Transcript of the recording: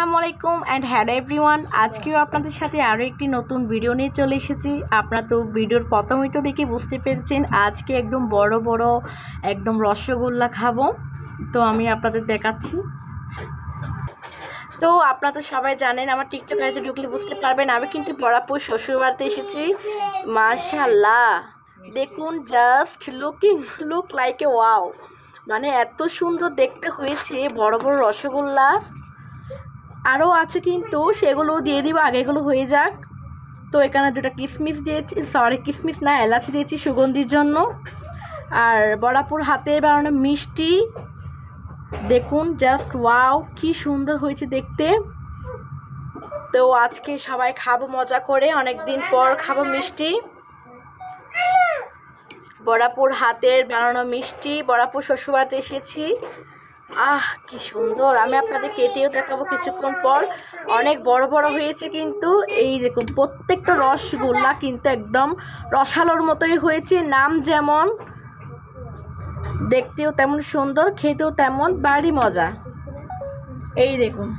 আসসালামু আলাইকুম and hello everyone. আজকেও আপনাদের সাথে আরও একটি নতুন ভিডিও নিয়ে চলে এসেছি। আপনারা তো ভিডিওর প্রথমেই তো দেখে বুঝতে পেরেছেন আজকে একদম বড় বড় একদম রসগোল্লা খাবো। তো আমি আপনাদের দেখাচ্ছি। তো আপনারা তো সবাই জানেন, আমার টিকটক আইডিতে ঢুকলে বুঝতে পারবেন আমি কিন্তু বরাবর শ্বশুরবাড়িতে এসেছি। মাশাআল্লাহ, দেখুন just look like a wow, মানে এত সুন্দর দেখতে হয়েছে। বড় বড় রসগোল্লা আরও আছে, কিন্তু সেগুলো দিয়ে দিব, আগে এগুলো হয়ে যাক। তো এখানে দুটো কিশমিশ দিয়েছি, কিশমিশ না, এলাচি দিয়েছি সুগন্ধির জন্য। আর বড়াপুর হাতে বানানো মিষ্টি, দেখুন জাস্ট ওয়াও, কি সুন্দর হয়েছে দেখতে। তো আজকে সবাই খাবো মজা করে, অনেক দিন পর খাবো মিষ্টি। বড়াপুর হাতের বানানো মিষ্টি, বড়াপুর শ্বশুরবাড়িতে এসেছি। কি সুন্দর, আমি আপনাদের কেটেও দেখাবো কিছুক্ষণ পর। অনেক বড় বড় হয়েছে, কিন্তু এই দেখুন প্রত্যেকটা রসগোল্লা কিন্তু একদম রসালোর মতোই হয়েছে। নাম যেমন, দেখতেও তেমন সুন্দর, খেতেও তেমন ভারী মজা। এই দেখুন।